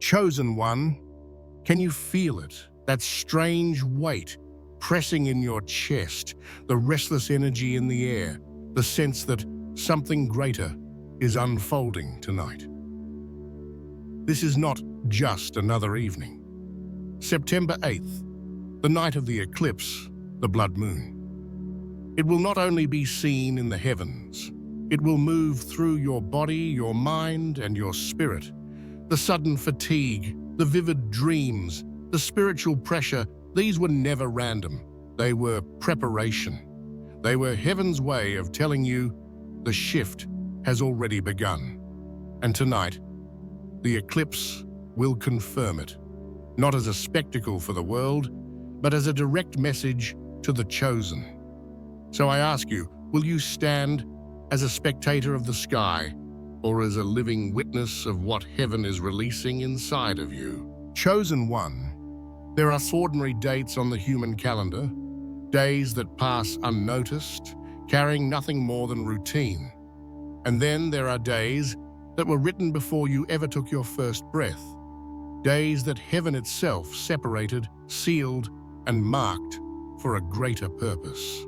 Chosen one, can you feel it? That strange weight pressing in your chest, the restless energy in the air, the sense that something greater is unfolding tonight. This is not just another evening. September 8th, the night of the eclipse, the blood moon. It will not only be seen in the heavens, it will move through your body, your mind, and your spirit. The sudden fatigue, the vivid dreams, the spiritual pressure, these were never random. They were preparation. They were heaven's way of telling you the shift has already begun. And tonight, the eclipse will confirm it, not as a spectacle for the world, but as a direct message to the chosen. So I ask you, will you stand as a spectator of the sky, or as a living witness of what heaven is releasing inside of you? Chosen one, there are ordinary dates on the human calendar, days that pass unnoticed, carrying nothing more than routine. And then there are days that were written before you ever took your first breath, days that heaven itself separated, sealed, and marked for a greater purpose.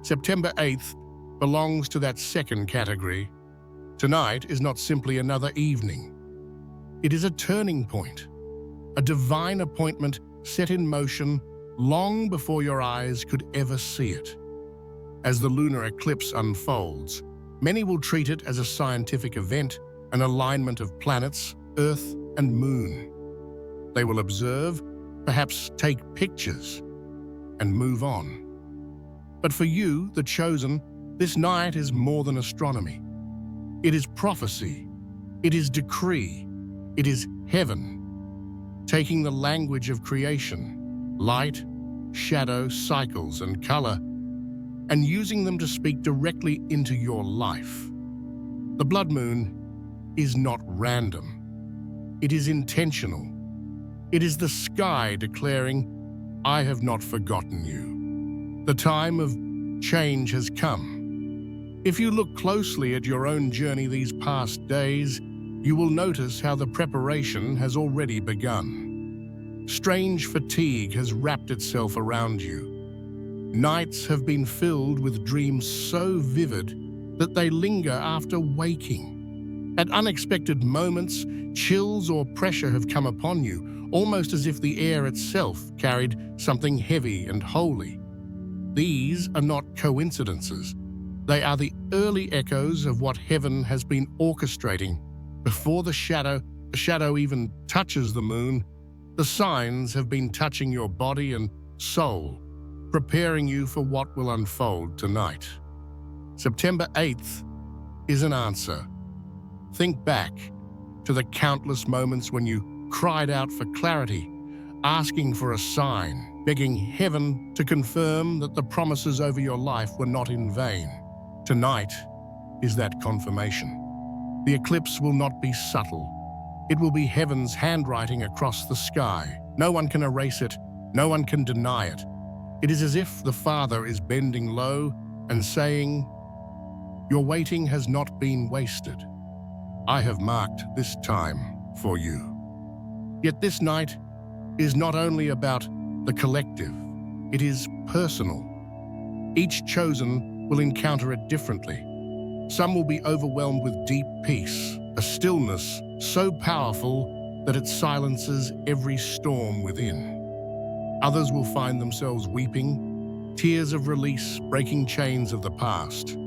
September 8th belongs to that second category. Tonight is not simply another evening. It is a turning point, a divine appointment set in motion long before your eyes could ever see it. As the lunar eclipse unfolds, many will treat it as a scientific event, an alignment of planets, Earth and Moon. They will observe, perhaps take pictures, and move on. But for you, the chosen, this night is more than astronomy. It is prophecy. It is decree. It is heaven, taking the language of creation, light, shadow, cycles, and color, and using them to speak directly into your life. The blood moon is not random. It is intentional. It is the sky declaring, "I have not forgotten you." The time of change has come. If you look closely at your own journey these past days, you will notice how the preparation has already begun. Strange fatigue has wrapped itself around you. Nights have been filled with dreams so vivid that they linger after waking. At unexpected moments, chills or pressure have come upon you, almost as if the air itself carried something heavy and holy. These are not coincidences. They are the early echoes of what heaven has been orchestrating. Before the shadow even touches the moon, the signs have been touching your body and soul, preparing you for what will unfold tonight. September 8th is an answer. Think back to the countless moments when you cried out for clarity, asking for a sign, begging heaven to confirm that the promises over your life were not in vain. Tonight is that confirmation. The eclipse will not be subtle. It will be heaven's handwriting across the sky. No one can erase it. No one can deny it. It is as if the Father is bending low and saying, "Your waiting has not been wasted. I have marked this time for you." Yet this night is not only about the collective, it is personal. Each chosen will encounter it differently. Some will be overwhelmed with deep peace, a stillness so powerful that it silences every storm within. Others will find themselves weeping, tears of release breaking chains of the past.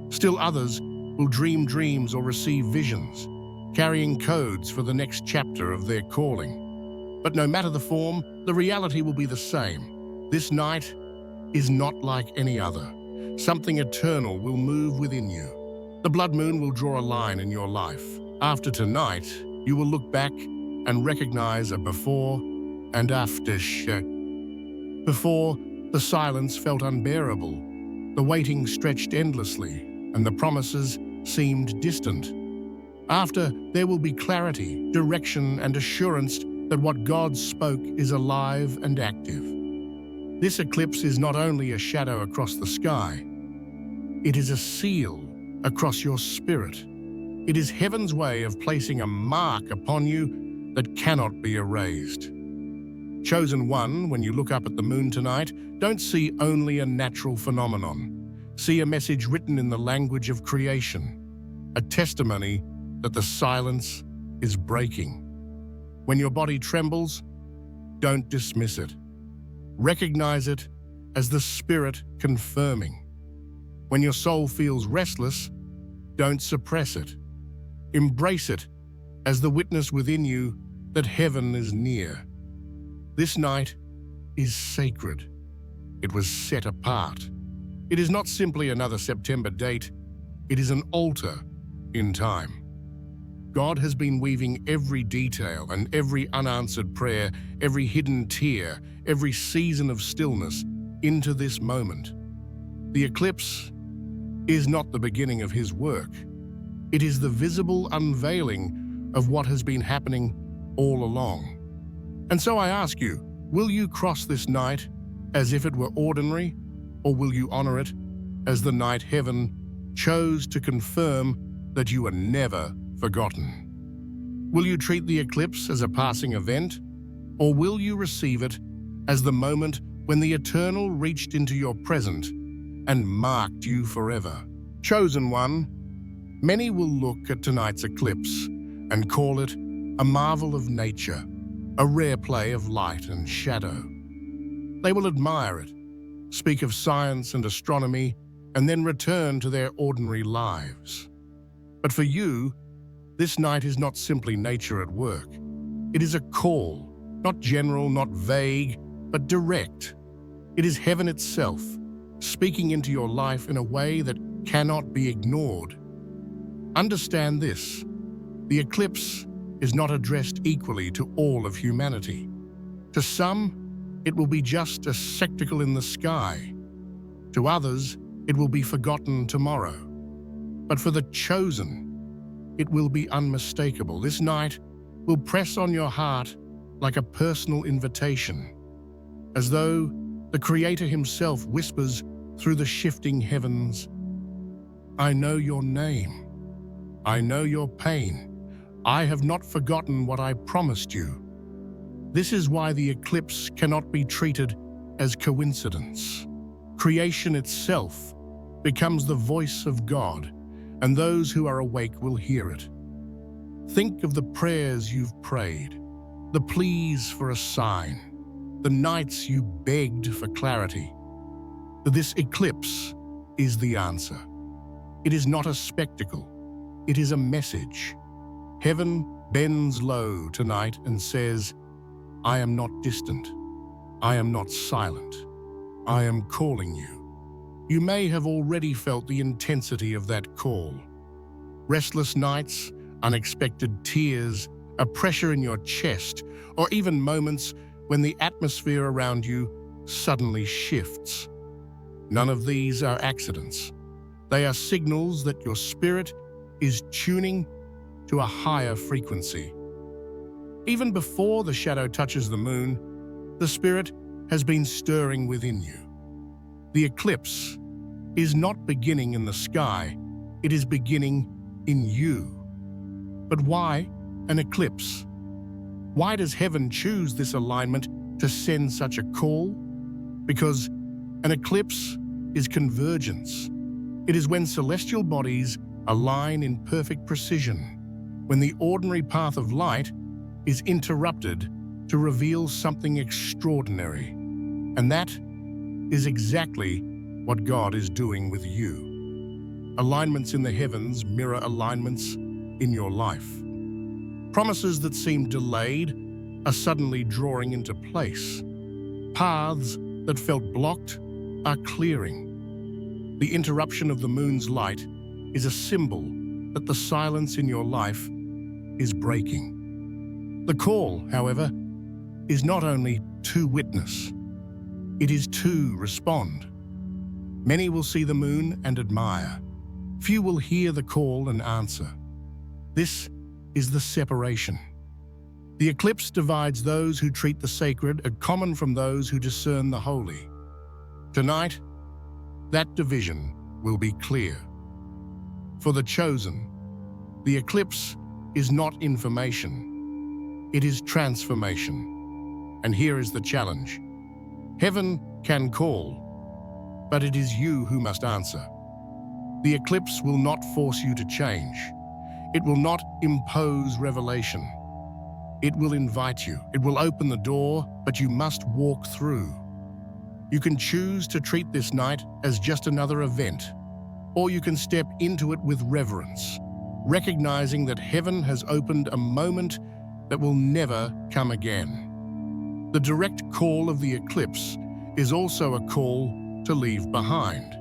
Still others will dream dreams or receive visions, carrying codes for the next chapter of their calling. But no matter the form, the reality will be the same. This night is not like any other. Something eternal will move within you. The blood moon will draw a line in your life. After tonight, you will look back and recognize a before and after shift. Before, the silence felt unbearable. The waiting stretched endlessly, and the promises seemed distant. After, there will be clarity, direction, and assurance that what God spoke is alive and active. This eclipse is not only a shadow across the sky, it is a seal across your spirit. It is heaven's way of placing a mark upon you that cannot be erased. Chosen one, when you look up at the moon tonight, don't see only a natural phenomenon. See a message written in the language of creation, a testimony that the silence is breaking. When your body trembles, don't dismiss it. Recognize it as the Spirit confirming. When your soul feels restless, don't suppress it. Embrace it as the witness within you that heaven is near. This night is sacred. It was set apart. It is not simply another September date. It is an altar in time. God has been weaving every detail and every unanswered prayer, every hidden tear, every season of stillness into this moment. The eclipse is not the beginning of His work. It is the visible unveiling of what has been happening all along. And so I ask you, will you cross this night as if it were ordinary, or will you honor it as the night heaven chose to confirm that you are never forgotten? Will you treat the eclipse as a passing event, or will you receive it as the moment when the eternal reached into your present and marked you forever? Chosen one, many will look at tonight's eclipse and call it a marvel of nature, a rare play of light and shadow. They will admire it, speak of science and astronomy, and then return to their ordinary lives. But for you, this night is not simply nature at work. It is a call, not general, not vague, but direct. It is heaven itself, speaking into your life in a way that cannot be ignored. Understand this: the eclipse is not addressed equally to all of humanity. To some, it will be just a spectacle in the sky. To others, it will be forgotten tomorrow. But for the chosen, it will be unmistakable. This night will press on your heart like a personal invitation, as though the Creator Himself whispers through the shifting heavens, "I know your name. I know your pain. I have not forgotten what I promised you." This is why the eclipse cannot be treated as coincidence. Creation itself becomes the voice of God, and those who are awake will hear it. Think of the prayers you've prayed, the pleas for a sign, the nights you begged for clarity. This eclipse is the answer. It is not a spectacle. It is a message. Heaven bends low tonight and says, "I am not distant. I am not silent. I am calling you." You may have already felt the intensity of that call. Restless nights, unexpected tears, a pressure in your chest, or even moments when the atmosphere around you suddenly shifts. None of these are accidents. They are signals that your spirit is tuning to a higher frequency. Even before the shadow touches the moon, the spirit has been stirring within you. The eclipse is not beginning in the sky, it is beginning in you. But why an eclipse? Why does heaven choose this alignment to send such a call? Because an eclipse is convergence. It is when celestial bodies align in perfect precision, when the ordinary path of light is interrupted to reveal something extraordinary. And that is exactly what God is doing with you. Alignments in the heavens mirror alignments in your life. Promises that seem delayed are suddenly drawing into place. Paths that felt blocked are clearing. The interruption of the moon's light is a symbol that the silence in your life is breaking. The call, however, is not only to witness, it is to respond. Many will see the moon and admire. Few will hear the call and answer. This is the separation. The eclipse divides those who treat the sacred as common from those who discern the holy. Tonight, that division will be clear. For the chosen, the eclipse is not information. It is transformation. And here is the challenge. Heaven can call, but it is you who must answer. The eclipse will not force you to change. It will not impose revelation. It will invite you. It will open the door, but you must walk through. You can choose to treat this night as just another event, or you can step into it with reverence, recognizing that heaven has opened a moment that will never come again. The direct call of the eclipse is also a call to leave behind.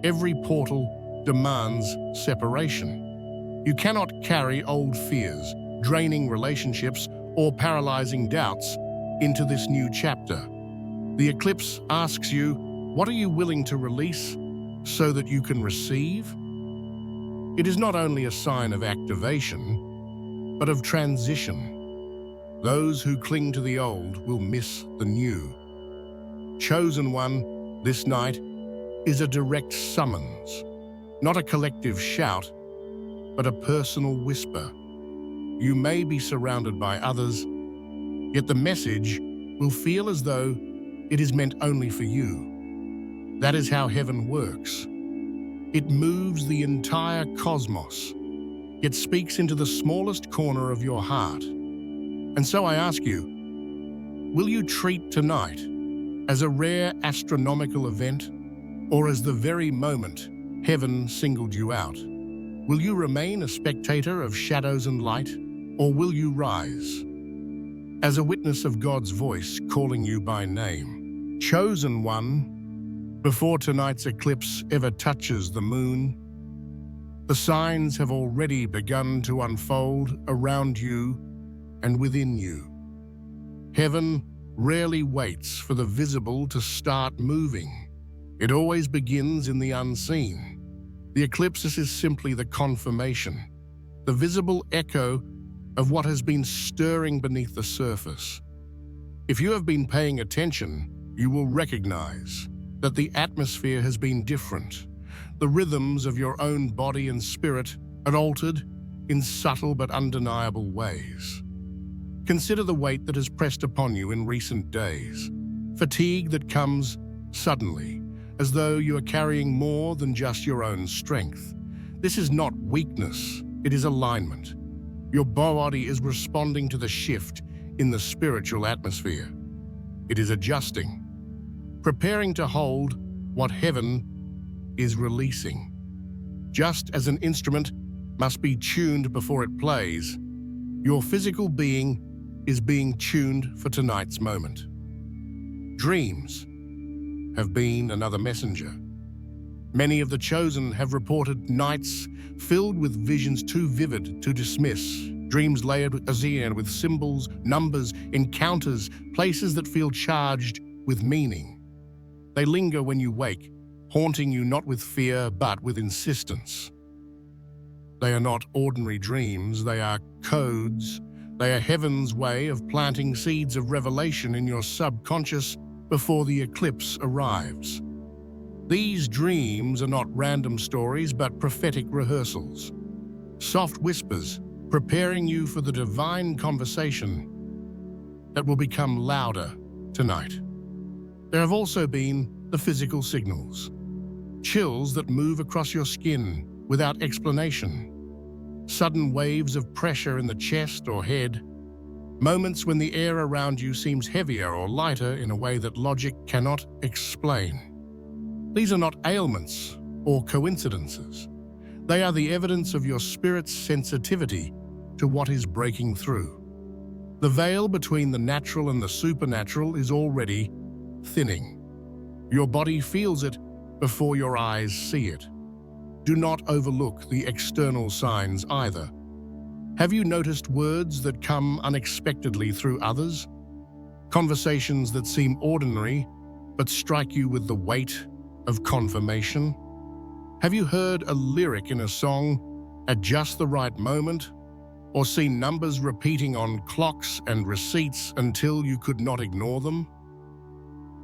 Every portal demands separation. You cannot carry old fears, draining relationships, or paralyzing doubts into this new chapter. The eclipse asks you, what are you willing to release so that you can receive? It is not only a sign of activation, but of transition. Those who cling to the old will miss the new. Chosen one, this night, is a direct summons, not a collective shout, but a personal whisper. You may be surrounded by others, yet the message will feel as though it is meant only for you. That is how heaven works. It moves the entire cosmos, yet speaks into the smallest corner of your heart. And so I ask you, will you treat tonight as a rare astronomical event, or as the very moment heaven singled you out? Will you remain a spectator of shadows and light, or will you rise as a witness of God's voice calling you by name? Chosen one, before tonight's eclipse ever touches the moon, the signs have already begun to unfold around you and within you. Heaven rarely waits for the visible to start moving. It always begins in the unseen. The eclipse is simply the confirmation, the visible echo of what has been stirring beneath the surface. If you have been paying attention, you will recognize that the atmosphere has been different. The rhythms of your own body and spirit are altered in subtle but undeniable ways. Consider the weight that has pressed upon you in recent days. Fatigue that comes suddenly, as though you are carrying more than just your own strength. This is not weakness, it is alignment. Your body is responding to the shift in the spiritual atmosphere. It is adjusting, preparing to hold what heaven is releasing. Just as an instrument must be tuned before it plays, your physical being is being tuned for tonight's moment. Dreams have been another messenger. Many of the chosen have reported nights filled with visions too vivid to dismiss. Dreams layered with symbols, numbers, encounters, places that feel charged with meaning. They linger when you wake, haunting you not with fear but with insistence. They are not ordinary dreams, they are codes. They are heaven's way of planting seeds of revelation in your subconscious before the eclipse arrives. These dreams are not random stories but prophetic rehearsals. Soft whispers preparing you for the divine conversation that will become louder tonight. There have also been the physical signals. Chills that move across your skin without explanation. Sudden waves of pressure in the chest or head. Moments when the air around you seems heavier or lighter in a way that logic cannot explain. These are not ailments or coincidences. They are the evidence of your spirit's sensitivity to what is breaking through. The veil between the natural and the supernatural is already thinning. Your body feels it before your eyes see it. Do not overlook the external signs either. Have you noticed words that come unexpectedly through others? Conversations that seem ordinary but strike you with the weight of confirmation? Have you heard a lyric in a song at just the right moment? Or seen numbers repeating on clocks and receipts until you could not ignore them?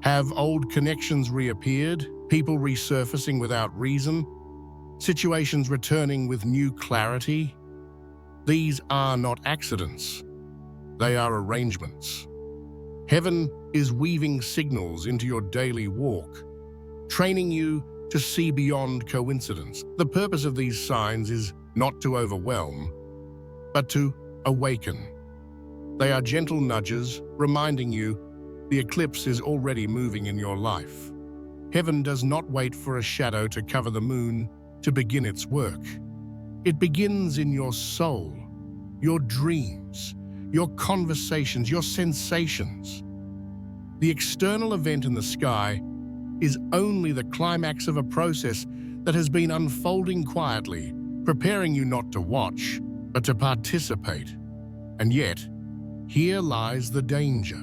Have old connections reappeared, people resurfacing without reason? Situations returning with new clarity? These are not accidents. They are arrangements. Heaven is weaving signals into your daily walk, training you to see beyond coincidence. The purpose of these signs is not to overwhelm, but to awaken. They are gentle nudges reminding you the eclipse is already moving in your life. Heaven does not wait for a shadow to cover the moon to begin its work. It begins in your soul, your dreams, your conversations, your sensations. The external event in the sky is only the climax of a process that has been unfolding quietly, preparing you not to watch, but to participate. And yet, here lies the danger: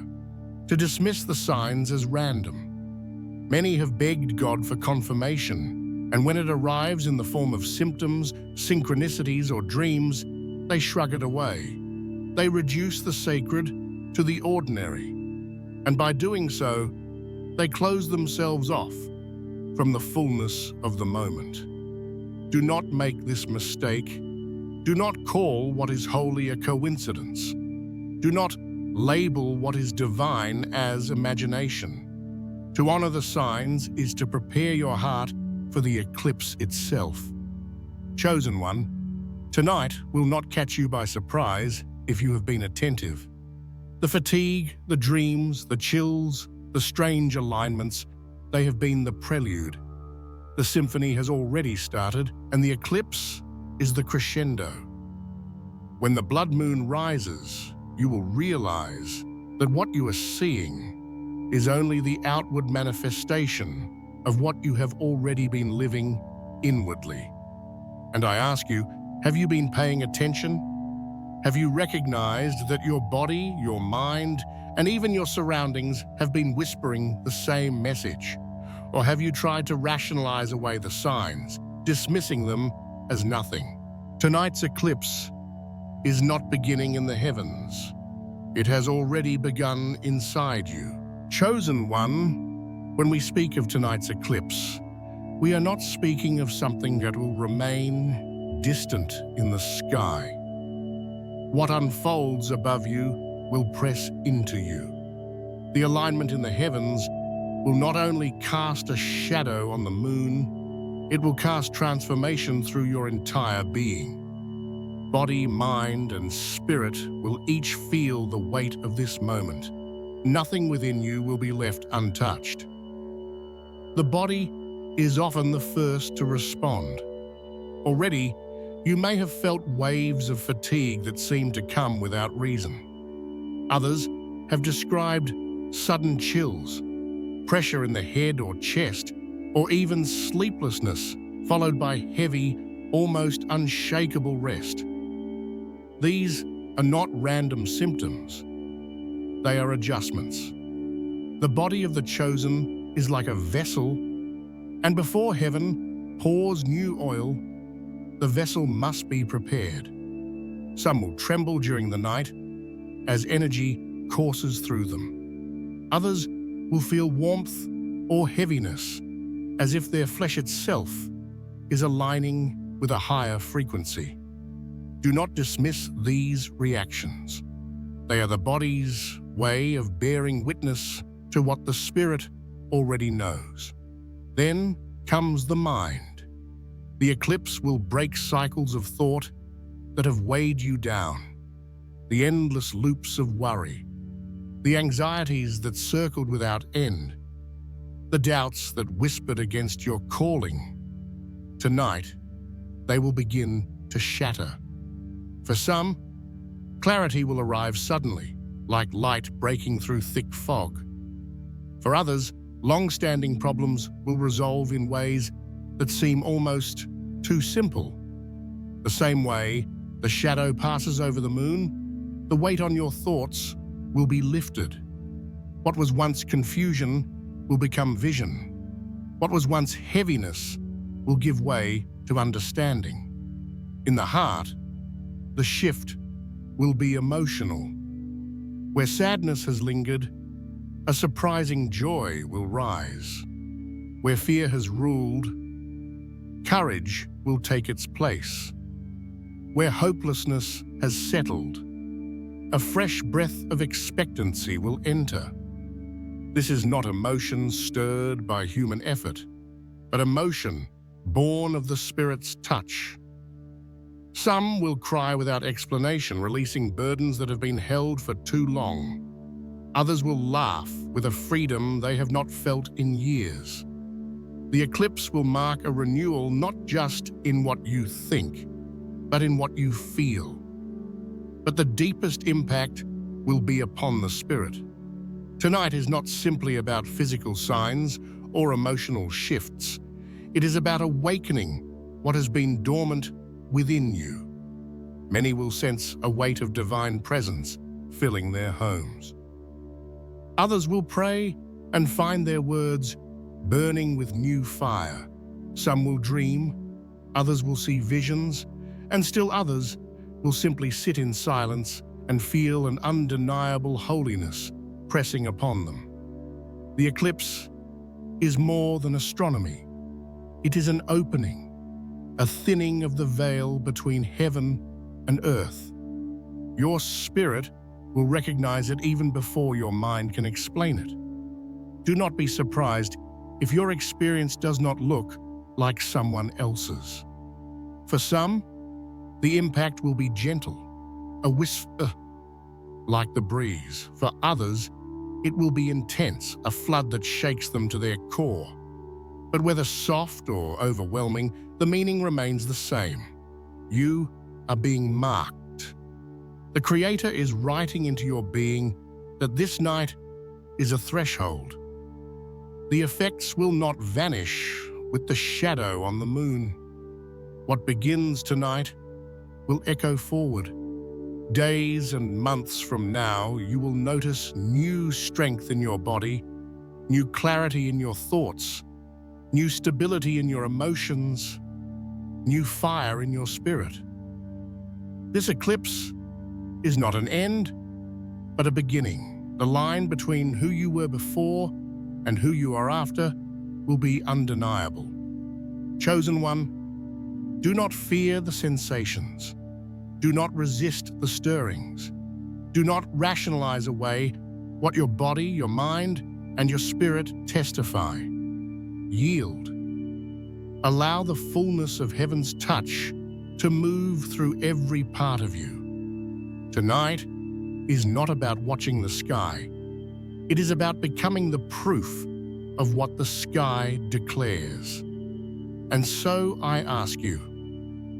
to dismiss the signs as random. Many have begged God for confirmation, and when it arrives in the form of symptoms, synchronicities, or dreams, they shrug it away. They reduce the sacred to the ordinary, and by doing so, they close themselves off from the fullness of the moment. Do not make this mistake. Do not call what is holy a coincidence. Do not label what is divine as imagination. To honor the signs is to prepare your heart for the eclipse itself. Chosen one, tonight will not catch you by surprise if you have been attentive. The fatigue, the dreams, the chills, the strange alignments, they have been the prelude. The symphony has already started, and the eclipse is the crescendo. When the blood moon rises, you will realize that what you are seeing is only the outward manifestation of what you have already been living inwardly. And I ask you, have you been paying attention? Have you recognized that your body, your mind, and even your surroundings have been whispering the same message? Or have you tried to rationalize away the signs, dismissing them as nothing? Tonight's eclipse is not beginning in the heavens. It has already begun inside you. Chosen one, when we speak of tonight's eclipse, we are not speaking of something that will remain distant in the sky. What unfolds above you will press into you. The alignment in the heavens will not only cast a shadow on the moon, it will cast transformation through your entire being. Body, mind, and spirit will each feel the weight of this moment. Nothing within you will be left untouched. The body is often the first to respond. Already, you may have felt waves of fatigue that seem to come without reason. Others have described sudden chills, pressure in the head or chest, or even sleeplessness, followed by heavy, almost unshakable rest. These are not random symptoms. They are adjustments. The body of the chosen is like a vessel, and before heaven pours new oil, the vessel must be prepared. Some will tremble during the night as energy courses through them. Others will feel warmth or heaviness, as if their flesh itself is aligning with a higher frequency. Do not dismiss these reactions. They are the body's way of bearing witness to what the spirit already knows. Then comes the mind. The eclipse will break cycles of thought that have weighed you down, the endless loops of worry, the anxieties that circled without end, the doubts that whispered against your calling. Tonight, they will begin to shatter. For some, clarity will arrive suddenly, like light breaking through thick fog. For others, long-standing problems will resolve in ways that seem almost too simple. The same way the shadow passes over the moon, the weight on your thoughts will be lifted. What was once confusion will become vision. What was once heaviness will give way to understanding. In the heart, the shift will be emotional. Where sadness has lingered, a surprising joy will rise. Where fear has ruled, courage will take its place. Where hopelessness has settled, a fresh breath of expectancy will enter. This is not emotion stirred by human effort, but emotion born of the Spirit's touch. Some will cry without explanation, releasing burdens that have been held for too long. Others will laugh with a freedom they have not felt in years. The eclipse will mark a renewal not just in what you think, but in what you feel. But the deepest impact will be upon the spirit. Tonight is not simply about physical signs or emotional shifts. It is about awakening what has been dormant within you. Many will sense a weight of divine presence filling their homes. Others will pray and find their words burning with new fire. Some will dream, others will see visions, and still others will simply sit in silence and feel an undeniable holiness pressing upon them. The eclipse is more than astronomy. It is an opening, a thinning of the veil between heaven and earth. Your spirit will recognize it even before your mind can explain it. Do not be surprised if your experience does not look like someone else's. For some, the impact will be gentle, a whisper like the breeze. For others, it will be intense, a flood that shakes them to their core. But whether soft or overwhelming, the meaning remains the same. You are being marked. The Creator is writing into your being that this night is a threshold. The effects will not vanish with the shadow on the moon. What begins tonight will echo forward. Days and months from now, you will notice new strength in your body, new clarity in your thoughts, new stability in your emotions, new fire in your spirit. This eclipse is not an end, but a beginning. The line between who you were before and who you are after will be undeniable. Chosen one, do not fear the sensations. Do not resist the stirrings. Do not rationalize away what your body, your mind, and your spirit testify. Yield. Allow the fullness of heaven's touch to move through every part of you. Tonight is not about watching the sky. It is about becoming the proof of what the sky declares. And so I ask you,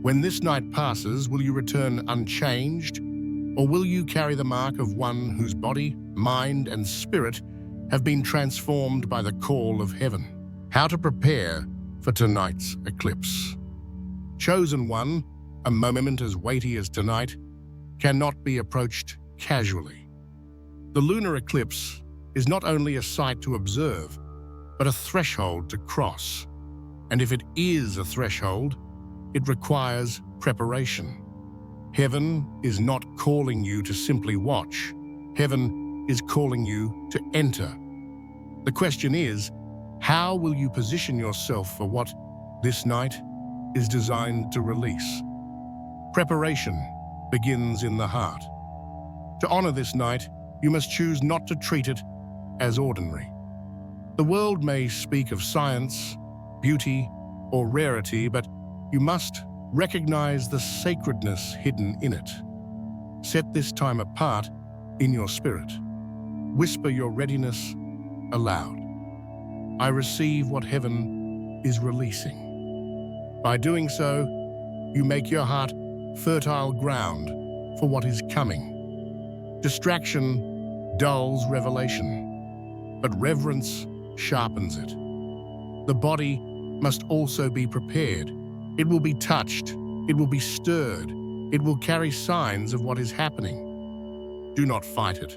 when this night passes, will you return unchanged, or will you carry the mark of one whose body, mind, and spirit have been transformed by the call of heaven? How to prepare for tonight's eclipse. Chosen one, a moment as weighty as tonight, cannot be approached casually. The lunar eclipse is not only a sight to observe, but a threshold to cross. And if it is a threshold, it requires preparation. Heaven is not calling you to simply watch. Heaven is calling you to enter. The question is, how will you position yourself for what this night is designed to release? Preparation begins in the heart. To honor this night, you must choose not to treat it as ordinary. The world may speak of science, beauty, or rarity, but you must recognize the sacredness hidden in it. Set this time apart in your spirit. Whisper your readiness aloud. I receive what heaven is releasing. By doing so, you make your heart fertile ground for what is coming. Distraction dulls revelation, but reverence sharpens it. The body must also be prepared. It will be touched, it will be stirred, it will carry signs of what is happening. Do not fight it.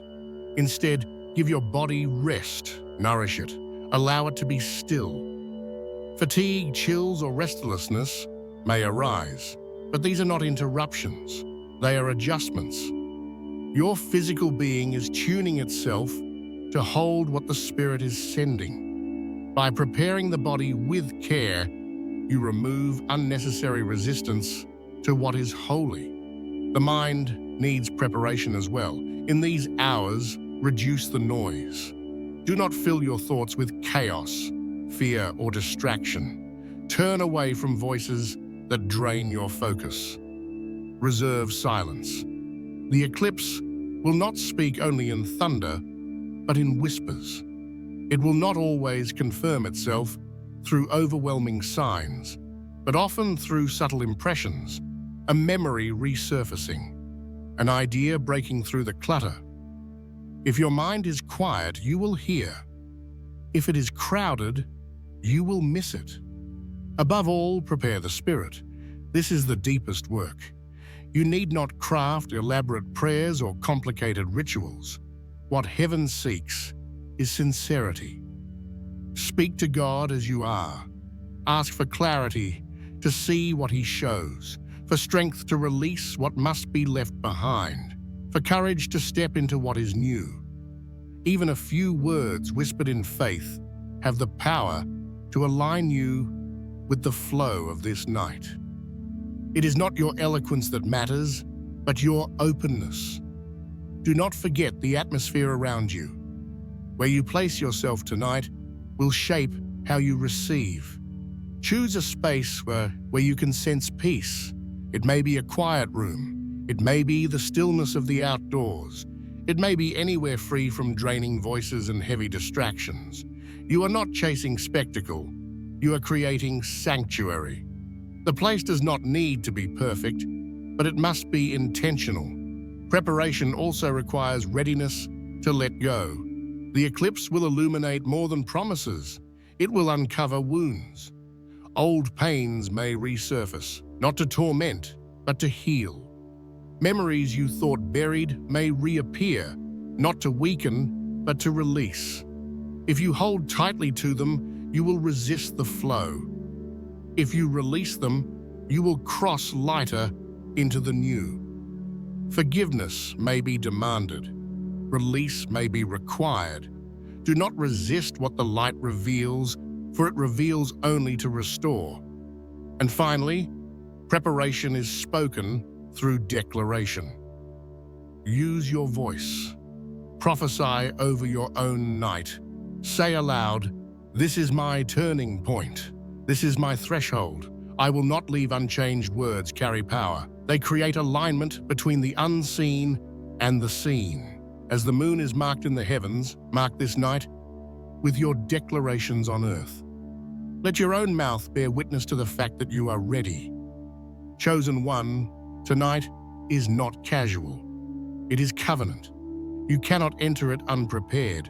Instead, give your body rest, nourish it, allow it to be still. Fatigue, chills, or restlessness may arise, but these are not interruptions, they are adjustments. Your physical being is tuning itself to hold what the spirit is sending. By preparing the body with care, you remove unnecessary resistance to what is holy. The mind needs preparation as well. In these hours, reduce the noise. Do not fill your thoughts with chaos, fear, or distraction. Turn away from voices that drain your focus. Reserve silence. The eclipse will not speak only in thunder, but in whispers. It will not always confirm itself through overwhelming signs, but often through subtle impressions, a memory resurfacing, an idea breaking through the clutter. If your mind is quiet, you will hear. If it is crowded, you will miss it. Above all, prepare the spirit. This is the deepest work. You need not craft elaborate prayers or complicated rituals. What heaven seeks is sincerity. Speak to God as you are. Ask for clarity to see what He shows, for strength to release what must be left behind, for courage to step into what is new. Even a few words whispered in faith have the power to align you with the flow of this night. It is not your eloquence that matters, but your openness. Do not forget the atmosphere around you. Where you place yourself tonight will shape how you receive. Choose a space where you can sense peace. It may be a quiet room. It may be the stillness of the outdoors. It may be anywhere free from draining voices and heavy distractions. You are not chasing spectacle. You are creating sanctuary. The place does not need to be perfect, but it must be intentional. Preparation also requires readiness to let go. The eclipse will illuminate more than promises. It will uncover wounds. Old pains may resurface, not to torment, but to heal. Memories you thought buried may reappear, not to weaken, but to release. If you hold tightly to them, you will resist the flow. If you release them, you will cross lighter into the new. Forgiveness may be demanded. Release may be required. Do not resist what the light reveals, for it reveals only to restore. And finally, preparation is spoken through declaration. Use your voice. Prophesy over your own night. Say aloud, "This is my turning point. This is my threshold." I will not leave unchanged. Words carry power. They create alignment between the unseen and the seen. As the moon is marked in the heavens, mark this night with your declarations on earth. Let your own mouth bear witness to the fact that you are ready. Chosen one, tonight is not casual. It is covenant. You cannot enter it unprepared.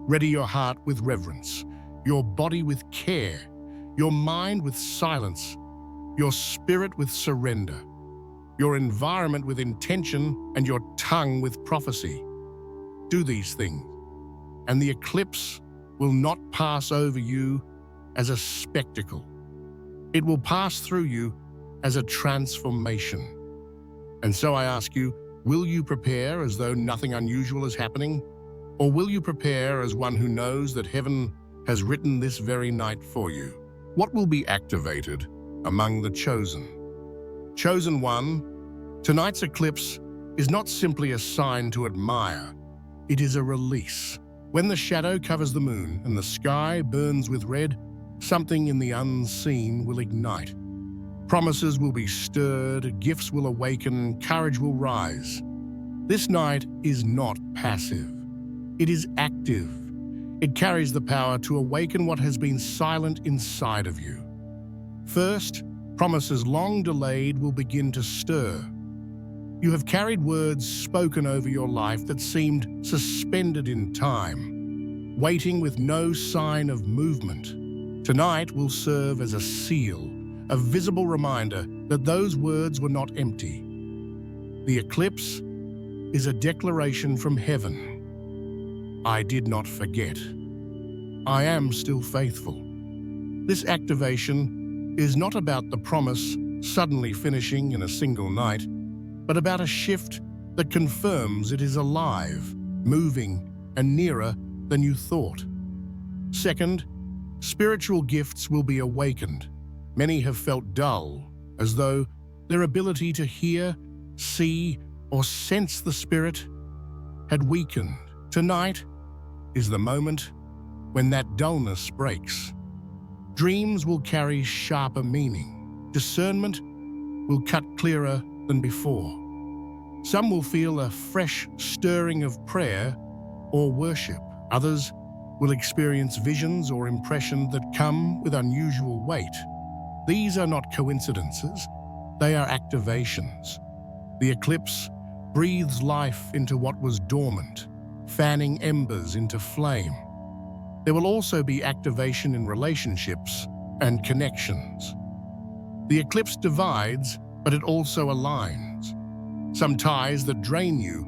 Ready your heart with reverence, your body with care, your mind with silence, your spirit with surrender, your environment with intention, and your tongue with prophecy. Do these things, and the eclipse will not pass over you as a spectacle. It will pass through you as a transformation. And so I ask you, will you prepare as though nothing unusual is happening? Or will you prepare as one who knows that heaven has written this very night for you? What will be activated among the chosen? Chosen one, tonight's eclipse is not simply a sign to admire. It is a release. When the shadow covers the moon and the sky burns with red, something in the unseen will ignite. Promises will be stirred, gifts will awaken, courage will rise. This night is not passive. It is active. It carries the power to awaken what has been silent inside of you. First, promises long delayed will begin to stir. You have carried words spoken over your life that seemed suspended in time, waiting with no sign of movement. Tonight will serve as a seal, a visible reminder that those words were not empty. The eclipse is a declaration from heaven. I did not forget. I am still faithful. This activation is not about the promise suddenly finishing in a single night, but about a shift that confirms it is alive, moving, and nearer than you thought. Second, spiritual gifts will be awakened. Many have felt dull, as though their ability to hear, see, or sense the spirit had weakened. Tonight is the moment when that dullness breaks. Dreams will carry sharper meaning. Discernment will cut clearer than before. Some will feel a fresh stirring of prayer or worship. Others will experience visions or impressions that come with unusual weight. These are not coincidences, they are activations. The eclipse breathes life into what was dormant, fanning embers into flame. There will also be activation in relationships and connections. The eclipse divides, but it also aligns. Some ties that drain you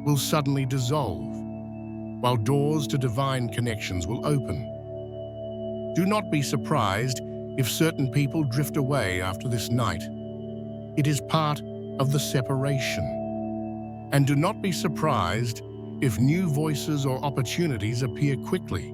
will suddenly dissolve, while doors to divine connections will open. Do not be surprised if certain people drift away after this night. It is part of the separation. And do not be surprised if new voices or opportunities appear quickly,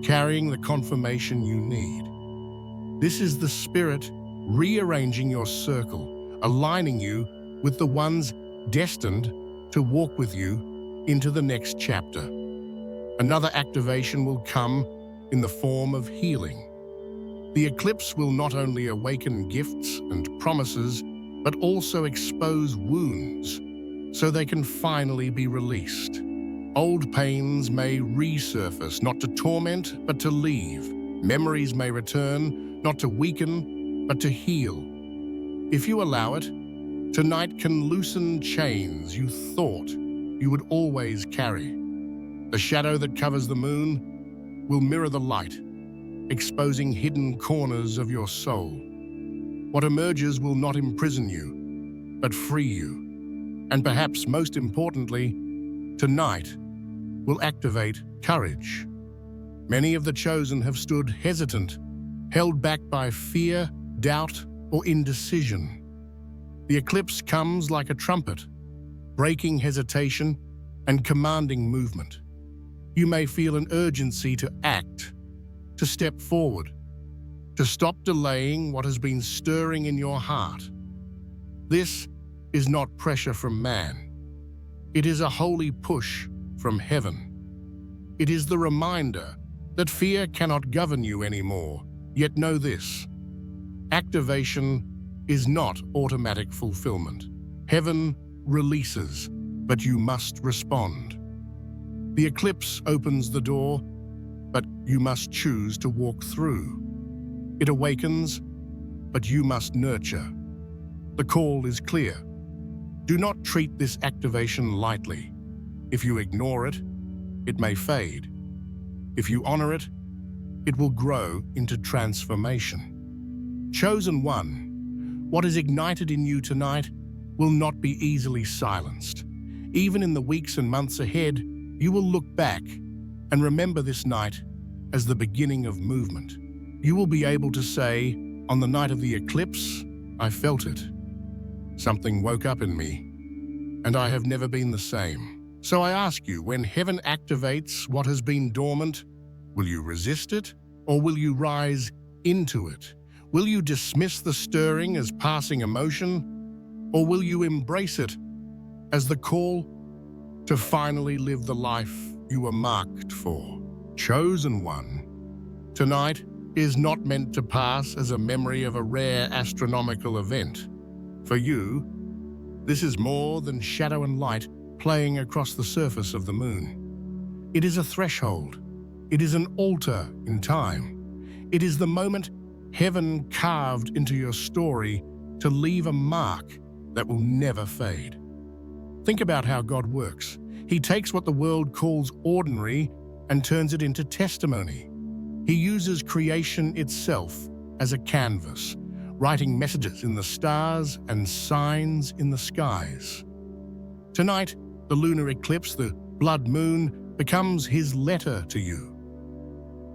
carrying the confirmation you need. This is the spirit rearranging your circle, aligning you with the ones destined to walk with you into the next chapter. Another activation will come in the form of healing. The eclipse will not only awaken gifts and promises, but also expose wounds so they can finally be released. Old pains may resurface, not to torment, but to leave. Memories may return, not to weaken, but to heal. If you allow it, tonight can loosen chains you thought you would always carry. The shadow that covers the moon will mirror the light, exposing hidden corners of your soul. What emerges will not imprison you, but free you. And perhaps most importantly, tonight will activate courage. Many of the chosen have stood hesitant, held back by fear, doubt, or indecision. The eclipse comes like a trumpet, breaking hesitation and commanding movement. You may feel an urgency to act, to step forward, to stop delaying what has been stirring in your heart. This is not pressure from man. It is a holy push from heaven. It is the reminder that fear cannot govern you anymore. Yet know this: activation is not automatic fulfillment. Heaven releases, but you must respond. The eclipse opens the door, but you must choose to walk through. It awakens, but you must nurture. The call is clear. Do not treat this activation lightly. If you ignore it, it may fade. If you honor it, it will grow into transformation. Chosen one, what is ignited in you tonight will not be easily silenced. Even in the weeks and months ahead, you will look back and remember this night as the beginning of movement. You will be able to say, on the night of the eclipse, I felt it. Something woke up in me, and I have never been the same. So I ask you, when heaven activates what has been dormant, will you resist it, or will you rise into it? Will you dismiss the stirring as passing emotion, or will you embrace it as the call to finally live the life you were marked for? Chosen one, tonight is not meant to pass as a memory of a rare astronomical event. For you, this is more than shadow and light playing across the surface of the moon. It is a threshold. It is an altar in time. It is the moment heaven carved into your story to leave a mark that will never fade. Think about how God works. He takes what the world calls ordinary and turns it into testimony. He uses creation itself as a canvas, writing messages in the stars and signs in the skies. Tonight, the lunar eclipse, the blood moon, becomes his letter to you.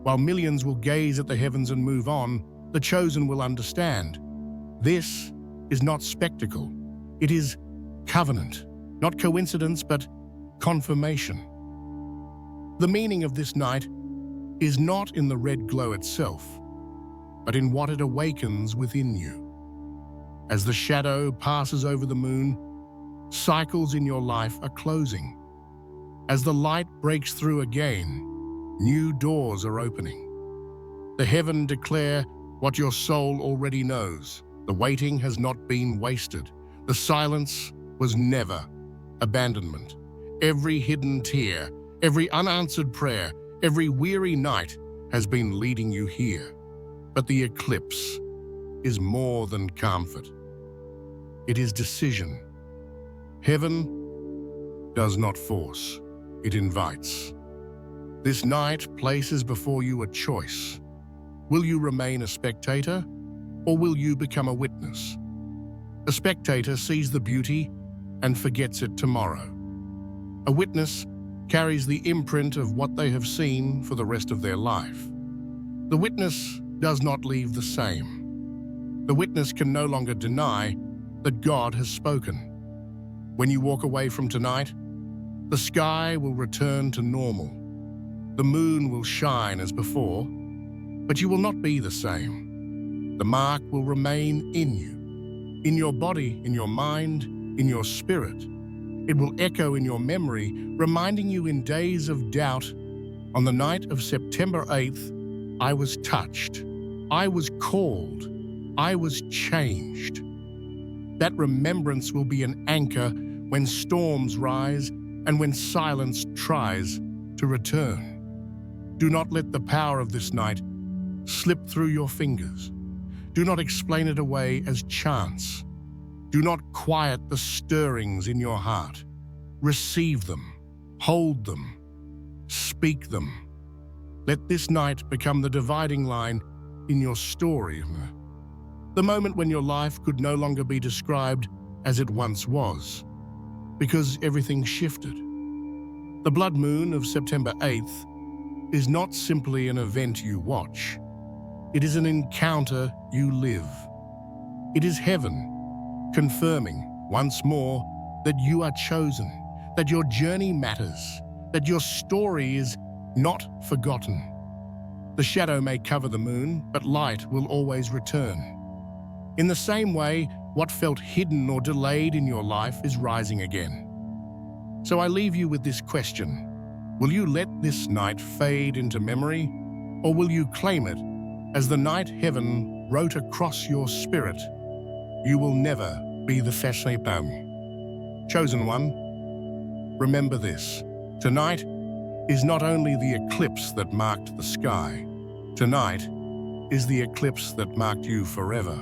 While millions will gaze at the heavens and move on, the chosen will understand. This is not spectacle. It is covenant, not coincidence, but confirmation. The meaning of this night is not in the red glow itself, but in what it awakens within you. As the shadow passes over the moon, Cycles in your life are closing. As the light breaks through again, new doors are opening. The heaven declare what your soul already knows. The waiting has not been wasted. The silence was never abandonment. Every hidden tear, every unanswered prayer, every weary night has been leading you here. But the eclipse is more than comfort. It is decision. Heaven does not force, it invites. This night places before you a choice. Will you remain a spectator, or will you become a witness? A spectator sees the beauty and forgets it tomorrow. A witness carries the imprint of what they have seen for the rest of their life. The witness does not leave the same. The witness can no longer deny that God has spoken. When you walk away from tonight, the sky will return to normal. The moon will shine as before, but you will not be the same. The mark will remain in you, in your body, in your mind, in your spirit. It will echo in your memory, reminding you in days of doubt. On the night of September 8th, I was touched, I was called, I was changed. That remembrance will be an anchor when storms rise and when silence tries to return. Do not let the power of this night slip through your fingers. Do not explain it away as chance. Do not quiet the stirrings in your heart. Receive them, hold them, speak them. Let this night become the dividing line in your story. The moment when your life could no longer be described as it once was, because everything shifted. The blood moon of September 8th is not simply an event you watch. It is an encounter you live. It is heaven confirming once more that you are chosen, that your journey matters, that your story is not forgotten. The shadow may cover the moon, but light will always return. In the same way, what felt hidden or delayed in your life is rising again. So I leave you with this question. Will you let this night fade into memory, or will you claim it as the night heaven wrote across your spirit? You will never be the fascinating. Chosen one, remember this. Tonight is not only the eclipse that marked the sky. Tonight is the eclipse that marked you forever.